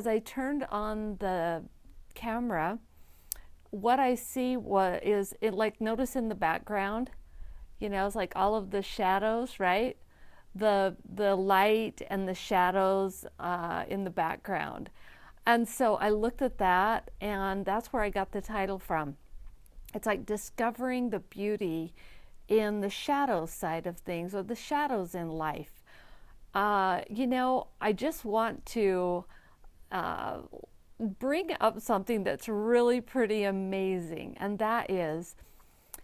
As I turned on the camera, what I see is it, like, notice in the background, it's like all of the shadows, right? The light and the shadows in the background. And so I looked at that, and that's where I got the title from. It's like discovering the beauty in the shadow side of things, or the shadows in life. I just want to uh, bring up something that's really pretty amazing, and that is,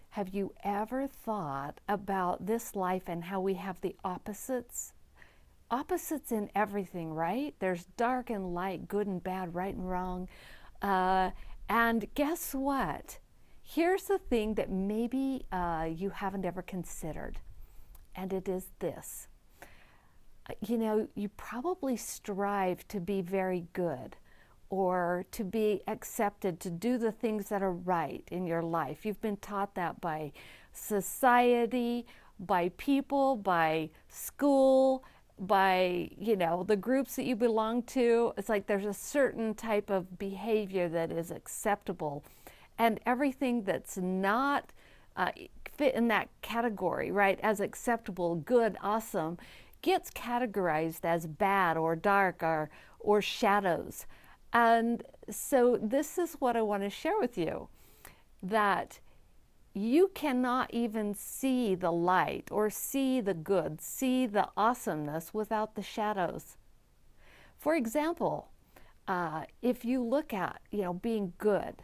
have you ever thought about this life and how we have the opposites? Opposites in everything, right? There's dark and light, good and bad, right and wrong. Uh, and guess what? Here's the thing that maybe you haven't ever considered, and it is this. You probably strive to be very good, or to be accepted, to do the things that are right in your life. You've been taught that by society, by people, by school, by, the groups that you belong to. It's like there's a certain type of behavior that is acceptable, and everything that's not fit in that category, right, as acceptable, good, awesome, gets categorized as bad or dark or shadows. And so this is what I want to share with you, that you cannot even see the light or see the good, see the awesomeness without the shadows. For example, if you look at, being good,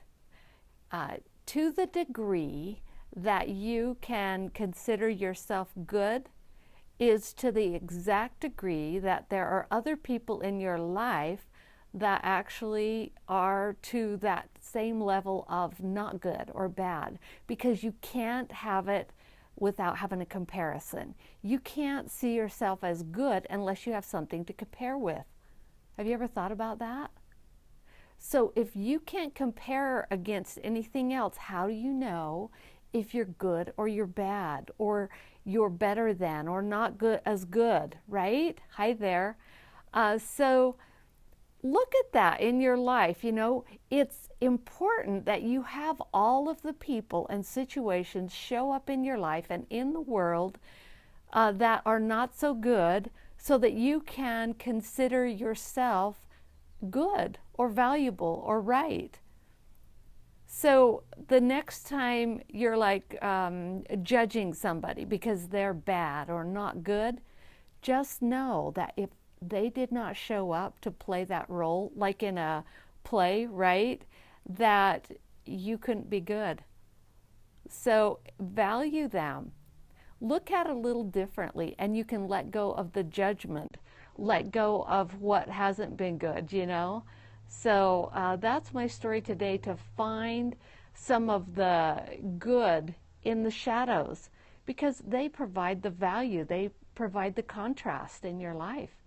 to the degree that you can consider yourself good is to the exact degree that there are other people in your life that actually are to that same level of not good or bad, because you can't have it without having a comparison. You can't see yourself as good unless you have something to compare with. Have you ever thought about that? So if you can't compare against anything else, how do you know if you're good or you're bad, or you're better than or not good as good, right? Hi there. So look at that in your life. It's important that you have all of the people and situations show up in your life and in the world that are not so good, so that you can consider yourself good or valuable or right. So the next time you're like judging somebody because they're bad or not good, just know that if they did not show up to play that role, like in a play, right, that you couldn't be good. So value them. Look at it a little differently, and you can let go of the judgment, let go of what hasn't been good. So that's my story today, to find some of the good in the shadows, because they provide the value, they provide the contrast in your life.